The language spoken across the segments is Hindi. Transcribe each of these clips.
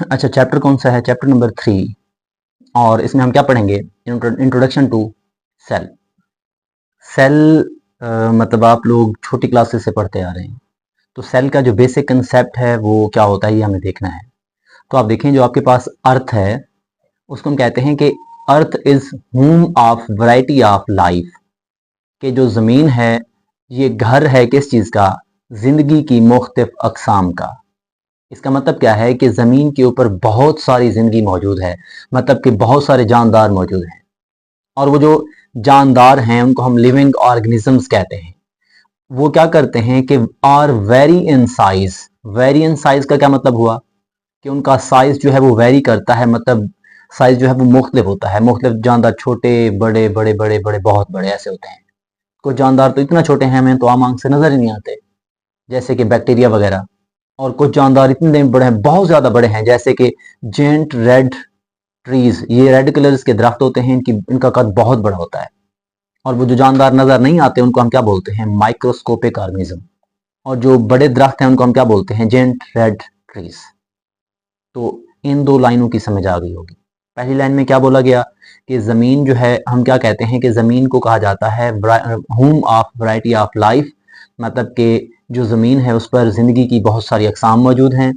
अच्छा, चैप्टर कौन सा है? Chapter number 3। और इसमें हम क्या पढ़ेंगे? Introduction to cell. सेल मतलब आप लोग छोटी क्लासेस से पढ़ते आ रहे हैं, तो सेल का जो बेसिक कंसेप्ट है वो क्या होता है ये हमें देखना है। तो आप देखें, जो आपके पास अर्थ है उसको हम कहते हैं कि earth is home of variety of life, कि जो ज़मीन है ये घर है किस चीज़ का? ज़िंदगी की मुख्तलिफ अक़साम का। इसका मतलब क्या है कि ज़मीन के ऊपर बहुत सारी ज़िंदगी मौजूद है, मतलब कि बहुत सारे जानदार मौजूद हैं। और वो जो जानदार हैं उनको हम लिविंग ऑर्गेनिजम्स कहते हैं। वो क्या करते हैं कि are very in size. Very in size का क्या मतलब हुआ कि उनका साइज जो है वो वेरी करता है, मतलब साइज जो है वो मुख्तलिफ होता है। मुख्तलिफ जानदार, छोटे बड़े बड़े बड़े बड़े बहुत बड़े ऐसे होते हैं। कुछ जानदार तो इतना छोटे हैं हमें तो आम आंख से नजर ही नहीं आते, जैसे कि बैक्टीरिया वगैरह। और कुछ जानदार इतने बड़े हैं, बहुत ज्यादा बड़े हैं, जैसे कि जेंट रेड ट्रीज। ये रेड कलर्स के दरख्त होते हैं, इनका कद बहुत बड़ा होता है। और वो जो जानदार नजर नहीं आते उनको हम क्या बोलते हैं? Microscopic organism. और जो बड़े दरख्त हैं उनको हम क्या बोलते हैं? Giant red trees. तो इन दो लाइनों की समझ आ गई होगी। पहली लाइन में क्या बोला गया कि ज़मीन जो है, हम क्या कहते हैं कि ज़मीन को कहा जाता है home of variety of life, मतलब कि जो ज़मीन है उस पर ज़िंदगी की बहुत सारी अक़साम मौजूद हैं।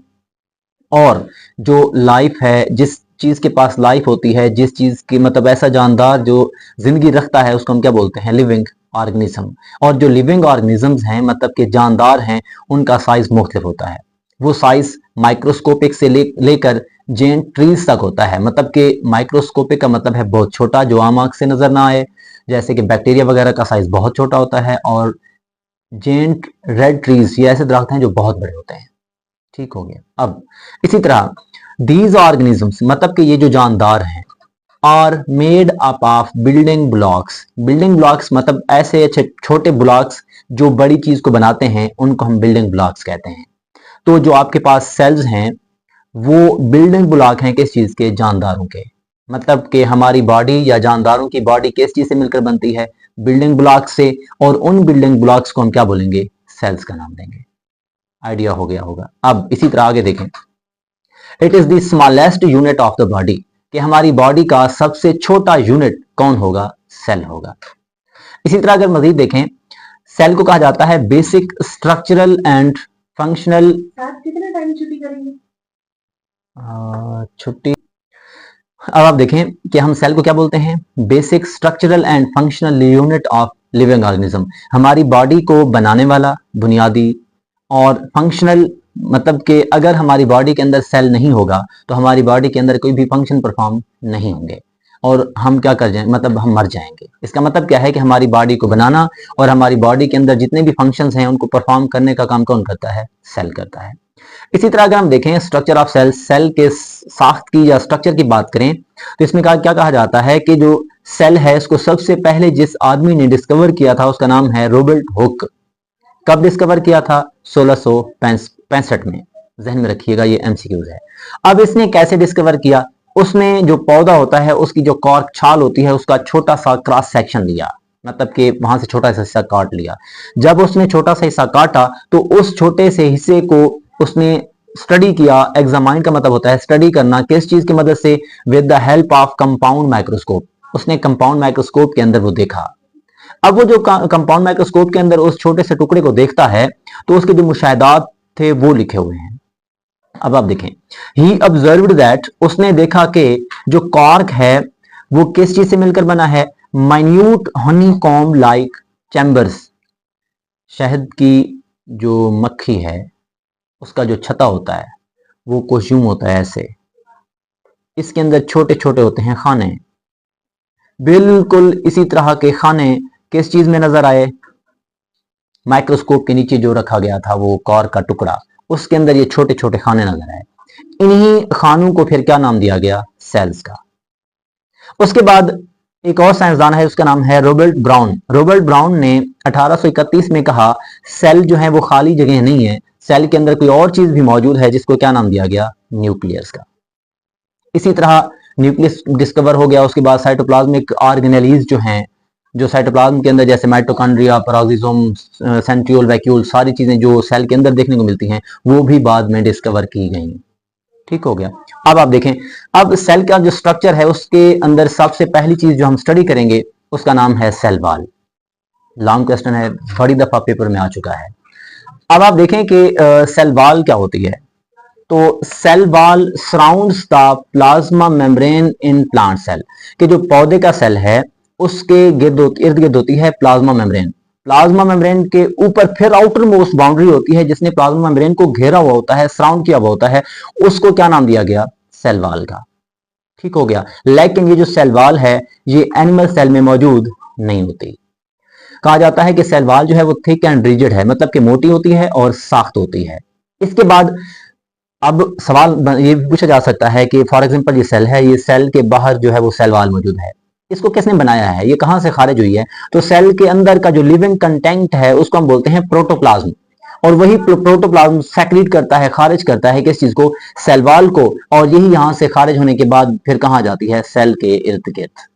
और जो लाइफ है, जिस चीज़ के पास लाइफ होती है, जिस चीज़ की मतलब ऐसा जानदार जो ज़िंदगी रखता है उसको हम क्या बोलते हैं? Living organism. और जो लिविंग ऑर्गेनिजम्स हैं, मतलब कि जानदार हैं, उनका साइज मुख्तलिफ होता है। वो साइज माइक्रोस्कोपिक से लेकर जेंट ट्रीज तक होता है। मतलब कि माइक्रोस्कोपिक का मतलब है बहुत छोटा, जो आम आंख से नजर ना आए, जैसे कि बैक्टीरिया वगैरह का साइज बहुत छोटा होता है। और जेंट रेड ट्रीज ये ऐसे दरख्त हैं जो बहुत बड़े होते हैं। ठीक हो गया। अब इसी तरह दीज ऑर्गेनिजम्स, मतलब कि ये जो जानदार हैं, are made up of building blocks. Building blocks मतलब ऐसे अच्छे छोटे ब्लॉक्स जो बड़ी चीज को बनाते हैं, उनको हम बिल्डिंग ब्लॉक्स कहते हैं। तो जो आपके पास सेल्स हैं वो बिल्डिंग ब्लॉक हैं किस चीज के? जानदारों के। मतलब कि हमारी बॉडी या जानदारों की बॉडी किस चीज से मिलकर बनती है? बिल्डिंग ब्लॉक से। और उन बिल्डिंग ब्लॉक्स को हम क्या बोलेंगे? सेल्स का नाम देंगे। आइडिया हो गया होगा। अब इसी तरह आगे देखें, it is the smallest unit of the body, कि हमारी बॉडी का सबसे छोटा यूनिट कौन होगा? सेल होगा। इसी तरह अगर मजीद देखें, सेल को कहा जाता है बेसिक स्ट्रक्चरल एंड फंक्शनल। कितने टाइम छुट्टी करेंगे? छुट्टी। अब आप देखें कि हम सेल को क्या बोलते हैं? Basic structural and functional unit of living organism. हमारी बॉडी को बनाने वाला बुनियादी। और फंक्शनल मतलब कि अगर हमारी बॉडी के अंदर सेल नहीं होगा तो हमारी बॉडी के अंदर कोई भी फंक्शन परफॉर्म नहीं होंगे और हम क्या कर जाएंगे? मतलब हम मर जाएंगे। इसका मतलब क्या है कि हमारी बॉडी को बनाना और हमारी बॉडी के अंदर जितने भी फंक्शंस हैं उनको परफॉर्म करने का काम कौन करता है? सेल करता है। इसी तरह अगर हम देखें स्ट्रक्चर ऑफ सेल, सेल के साख्त की या स्ट्रक्चर की बात करें तो इसमें क्या कहा जाता है कि जो सेल है इसको सबसे पहले जिस आदमी ने डिस्कवर किया था उसका नाम है रॉबर्ट हुक। कब डिस्कवर किया था? 1665 में। जहन में रखिएगा, ये एमसीक्यूज है। अब इसने कैसे डिस्कवर किया? उसने जो पौधा होता है उसकी जो कॉर्क छाल होती है उसका छोटा सा क्रॉस सेक्शन लिया, मतलब कि वहां से छोटा सा हिस्सा काट लिया। जब उसने छोटा सा हिस्सा काटा तो उस छोटे से हिस्से को उसने स्टडी किया। एग्जामाइन का मतलब होता है स्टडी करना। किस चीज की मदद से? With the help of compound microscope. उसने कंपाउंड माइक्रोस्कोप के अंदर वो देखा। अब वो जो कंपाउंड माइक्रोस्कोप के अंदर उस छोटे से टुकड़े को देखता है तो उसके जो मुशाहिदात थे वो लिखे हुए हैं। अब आप देखें, ही ऑब्जर्व्ड दैट, उसने देखा कि जो कॉर्क है वो किस चीज से मिलकर बना है? Minute honeycomb like chambers. शहद की जो मक्खी है उसका जो छत्ता होता है वो कुछ यूं होता है ऐसे। इसके अंदर छोटे छोटे होते हैं खाने। बिल्कुल इसी तरह के खाने किस चीज में नजर आए? माइक्रोस्कोप के नीचे जो रखा गया था वो कॉर्क का टुकड़ा, उसके अंदर ये छोटे छोटे खाने नजर आए। इन्हीं खानों को फिर क्या नाम दिया गया? सेल्स का। उसके बाद एक और साइंसदान है उसका नाम है रॉबर्ट ब्राउन। रॉबर्ट ब्राउन ने 1831 में कहा सेल जो है वो खाली जगह नहीं है, सेल के अंदर कोई और चीज भी मौजूद है, जिसको क्या नाम दिया गया? न्यूक्लियस का। इसी तरह न्यूक्लियस डिस्कवर हो गया। उसके बाद साइटोप्लाज्मिक ऑर्गेनेलीज जो हैं, जो साइटोप्लाज्म के अंदर जैसे माइटोकॉन्ड्रिया, पेरोक्सिसोम, सेंट्रियोल वैक्यूल, सारी चीजें जो सेल के अंदर देखने को मिलती हैं वो भी बाद में डिस्कवर की गई। ठीक हो गया। अब आप देखें, अब सेल का जो स्ट्रक्चर है उसके अंदर सबसे पहली चीज जो हम स्टडी करेंगे उसका नाम है सेल वॉल। लॉन्ग क्वेश्चन है, बड़ी दफा पेपर में आ चुका है। अब आप देखें कि सेल वॉल क्या होती है। तो cell wall surrounds the plasma membrane in plant cell, कि जो पौधे का सेल है उसके इर्द गिर्द होती है प्लाज्मा मेम्ब्रेन। प्लाज्मा मेम्ब्रेन के ऊपर फिर आउटर मोस्ट बाउंड्री होती है जिसने प्लाज्मा मेम्ब्रेन को घेरा हुआ होता है, सराउंड किया हुआ होता है, उसको क्या नाम दिया गया? सेल वॉल का। ठीक हो गया। लेकिन ये जो सेल वॉल है ये एनिमल सेल में मौजूद नहीं होती। कहा जाता है कि सेल वॉल जो है वो थिक एंड रिजिड है, मतलब कि मोटी होती है और सख्त होती है। इसके बाद अब सवाल ये भी पूछा जा सकता है कि फॉर एग्जांपल ये सेल है, ये सेल के बाहर जो है वो सेल वॉल मौजूद है, इसको किसने बनाया है, ये कहां से खारिज हुई है? तो सेल के अंदर का जो लिविंग कंटेंट है उसको हम बोलते हैं प्रोटोप्लाज्म, और वही प्रोटोप्लाज्म सेक्रीट करता है, खारिज करता है किस चीज को? सेल वॉल को। और यही यहां से खारिज होने के बाद फिर कहां जाती है? सेल के इर्द गिर्द।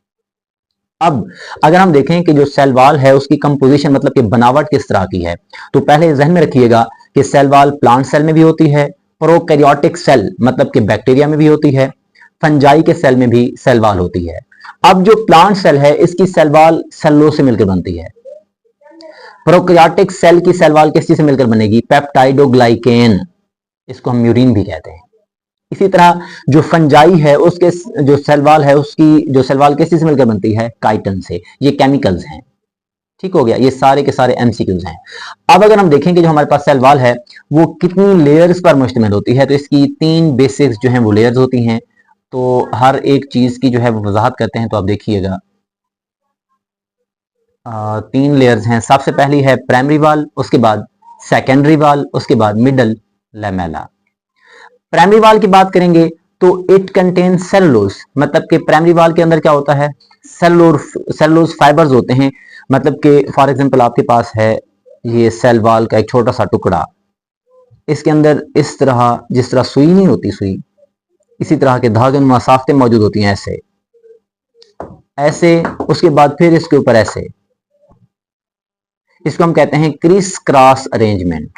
अब अगर हम देखें कि जो सेल वॉल है उसकी कंपोजिशन मतलब कि बनावट किस तरह की है, तो पहले जहन में रखिएगा कि सेल वॉल प्लांट सेल में भी होती है, प्रोकैरियोटिक सेल मतलब कि बैक्टीरिया में भी होती है, फंजाई के सेल में भी सेल वॉल होती है। अब जो प्लांट सेल है इसकी सेल वॉल सेलुलोज से मिलकर बनती है। प्रोकैरियोटिक सेल की सेल वॉल किस चीज से मिलकर बनेगी? पेप्टाइडोग्लाइकेन, इसको हम म्यूरिन भी कहते हैं। इसी तरह जो फंजाई है उसके जो सेल वॉल है उसकी जो सेल वॉल किस चीज से मिलकर बनती है? काइटन से। ये केमिकल्स हैं। ठीक हो गया। ये सारे के सारे एमसीक्यूज हैं। अब अगर हम देखें कि जो हमारे पास सेल वॉल है वो कितनी लेयर्स पर मुश्तमिल होती है, तो इसकी 3 बेसिक्स जो हैं वो लेयर्स होती हैं। तो हर एक चीज की जो है वो वजाहत करते हैं, तो आप देखिएगा 3 लेयर्स हैं। सबसे पहली है प्राइमरी वॉल, उसके बाद सेकेंडरी वॉल, उसके बाद मिडल लैमेला। प्राइमरी वाल की बात करेंगे तो इट कंटेन सेलुलोज, मतलब कि प्राइमरी वाल के अंदर क्या होता है? सेलुलोज फाइबर्स होते हैं। मतलब कि फॉर एग्जांपल आपके पास है ये सेल वाल का एक छोटा सा टुकड़ा, इसके अंदर इस तरह, जिस तरह सुई नहीं होती सुई, इसी तरह के धागे नुमा साख्तें मौजूद होती हैं, ऐसे ऐसे, उसके बाद फिर इसके ऊपर ऐसे। इसको हम कहते हैं क्रिस क्रॉस अरेंजमेंट।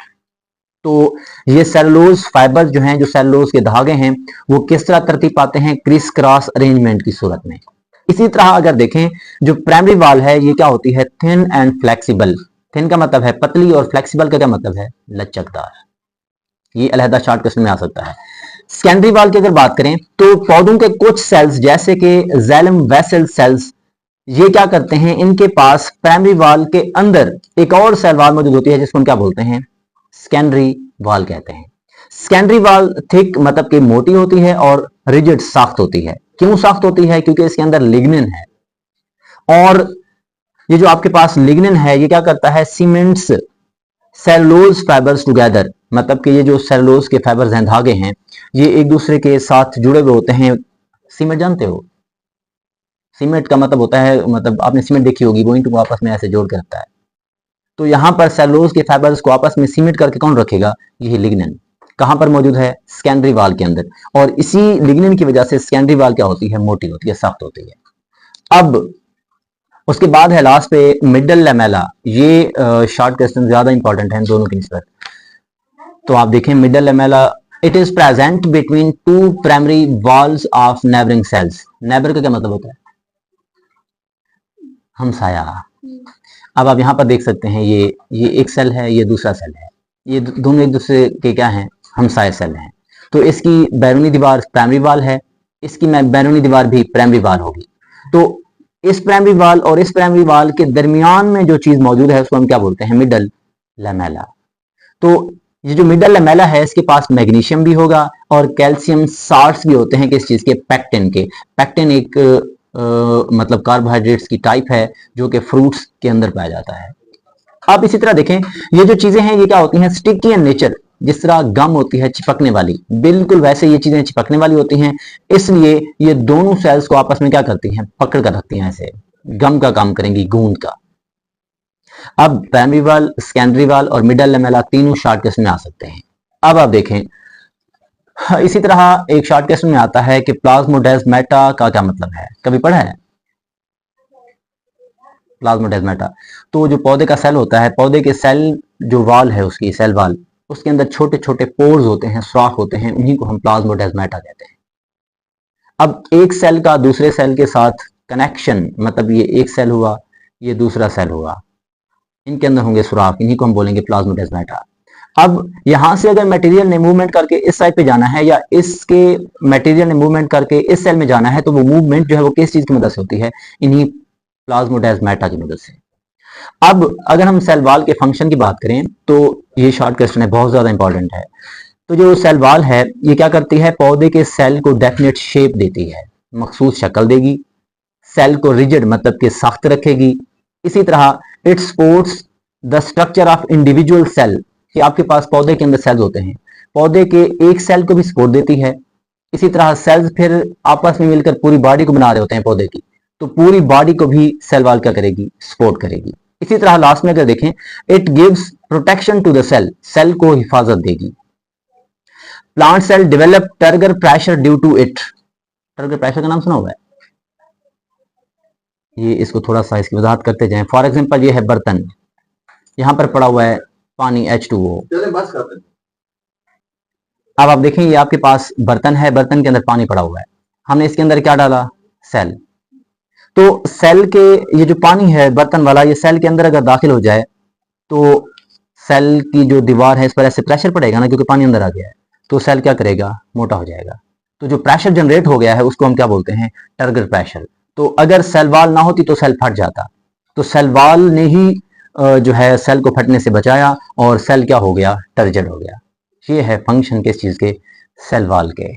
तो ये सेलुलोज फाइबर जो हैं, जो सेलुलोज के धागे हैं, वो किस तरह तरतीब पाते हैं? क्रिस क्रॉस अरेंजमेंट की सूरत में। इसी तरह अगर देखें जो प्राइमरी वाल है ये क्या होती है? Thin and flexible. थिन का मतलब है पतली और फ्लेक्सिबल का क्या मतलब है? लचकदार। ये अलहदा चार्ट क्वेश्चन में आ सकता है। सेकेंडरी वाल की अगर बात करें तो पौधों के कुछ सेल्स जैसे कि जाइलम वेसल सेल्स, ये क्या करते हैं? इनके पास प्राइमरी वाल के अंदर एक और सेल वाल मौजूद होती है जिसको हम क्या बोलते हैं? सेकेंडरी वाल कहते हैं। सेकेंडरी वाल थिक मतलब कि मोटी होती है और रिजिड सख्त होती है। क्यों सख्त होती है? क्योंकि इसके अंदर लिग्निन है, और ये जो आपके पास लिग्निन है ये क्या करता है? सीमेंट्स सेलुलोज फाइबर्स टुगेदर, मतलब कि ये जो सेलुलोज के फाइबर्स हैं, धागे हैं, ये एक दूसरे के साथ जुड़े हुए होते हैं। सीमेंट जानते हो? सीमेंट का मतलब होता है, मतलब आपने सीमेंट देखी होगी, वो इनको आपस में ऐसे जोड़ के रखता है। तो यहां पर सेलुलोज के फाइबर्स को आपस में सीमेंट करके कौन रखेगा? यही लिग्निन। कहां पर मौजूद है? सेकेंडरी वाल के अंदर। और इसी लिग्निन की वजह से सेकेंडरी वाल क्या होती है? मोटी होती है, सख्त होती है। अब उसके बाद है लास्ट पे मिडल लैमेला। ये शॉर्ट क्वेश्चन ज्यादा इंपॉर्टेंट है दोनों की निस्बत। तो आप देखें middle lamella, it is present between 2 primary walls of neighbouring cells. Neighbour का क्या मतलब होता है? हमसाया। अब आप यहां पर देख सकते हैं ये एक सेल है, ये दूसरा सेल है, ये दोनों एक दूसरे के क्या हैं? हमसाया सेल हैं। तो इसकी बैरूनी दीवार प्राइमरी वाल है, इसकी बैरूनी दीवार भी प्राइमरी वाल होगी। तो इस प्राइमरी वाल और इस प्राइमरी वाल के दरमियान में जो चीज मौजूद है उसको हम क्या बोलते हैं? Middle lamella. तो ये जो मिडल लैमेला है इसके पास मैग्नीशियम भी होगा और कैल्शियम साल्ट्स भी होते हैं। किस चीज के? पैक्टिन के। पैक्टिन एक मतलब कार्बोहाइड्रेट्स की टाइप है जो कि फ्रूट्स के अंदर पाया जाता है। आप इसी तरह देखें ये जो चीजें हैं ये क्या होती हैं? Sticky in nature. जिस तरह गम होती है चिपकने वाली, बिल्कुल वैसे ये चीजें चिपकने वाली होती हैं, इसलिए ये दोनों सेल्स को आपस में क्या करती हैं? पकड़ कर रखती हैं, ऐसे गम का काम करेंगी, गूंद का। अब प्राइमरी वाल, सेकेंडरी वाल और मिडल लैमेला तीनों शॉर्ट केस में आ सकते हैं। अब आप देखें इसी तरह एक शॉर्ट क्वेश्चन में आता है कि प्लाज्मोडेस्माटा का क्या मतलब है? कभी पढ़ा है प्लाज्मोडेस्माटा? तो जो पौधे का सेल होता है, पौधे के सेल जो वाल है उसकी सेल वाल, उसके अंदर छोटे छोटे पोर्स होते हैं, सुराख होते हैं, उन्हीं को हम प्लाज्मोडेस्माटा कहते हैं। अब एक सेल का दूसरे सेल के साथ कनेक्शन, मतलब ये एक सेल हुआ, ये दूसरा सेल हुआ, इनके अंदर होंगे सुराख, इन्हीं को हम बोलेंगे प्लाज्मोडेस्माटा। अब यहां से अगर मटेरियल ने मूवमेंट करके इस साइड पे जाना है, या इसके मटेरियल ने मूवमेंट करके इस सेल में जाना है, तो वो मूवमेंट जो है वो किस चीज की मदद से होती है? इन्हीं प्लाज्मोडेस्माटा की मदद से। अब अगर हम सेल वॉल के फंक्शन की बात करें तो ये शॉर्ट क्वेश्चन है, बहुत ज्यादा इंपॉर्टेंट है। तो जो सेल वॉल है ये क्या करती है? पौधे के सेल को डेफिनेट शेप देती है, मखसूस शक्ल देगी, सेल को रिजिड मतलब कि सख्त रखेगी। इसी तरह it supports the structure of individual cell, कि आपके पास पौधे के अंदर सेल्स होते हैं, पौधे के एक सेल को भी सपोर्ट देती है। इसी तरह सेल्स फिर आपस में मिलकर पूरी बॉडी को बना रहे होते हैं पौधे की, तो पूरी बॉडी को भी सेल वॉल क्या करेगी? सपोर्ट करेगी। इसी तरह लास्ट में अगर देखें, it gives protection to the cell, cell को हिफाजत देगी। Plant cell develop turgor pressure due to it. Turgor pressure का नाम सुना हुआ है? ये इसको थोड़ा सा इसकी वजाहत करते जाएं। फॉर एग्जांपल ये है बर्तन, यहां पर पड़ा हुआ है पानी H2O। अब आप देखें ये आपके पास बर्तन है, बर्तन के अंदर पानी पड़ा हुआ है, हमने इसके अंदर क्या डाला? सेल। तो सेल के ये जो पानी है बर्तन वाला, ये सेल के अंदर अगर दाखिल हो जाए तो सेल की जो दीवार है इस पर ऐसे प्रेशर पड़ेगा ना, क्योंकि पानी अंदर आ गया है, तो सेल क्या करेगा? मोटा हो जाएगा। तो जो प्रेशर जनरेट हो गया है उसको हम क्या बोलते हैं? Turgor pressure. तो अगर सेल वॉल ना होती तो सेल फट जाता, तो सेल वॉल ने ही जो है सेल को फटने से बचाया, और सेल क्या हो गया? टर्जड हो गया। ये है फंक्शन किस चीज के? सेल वॉल के।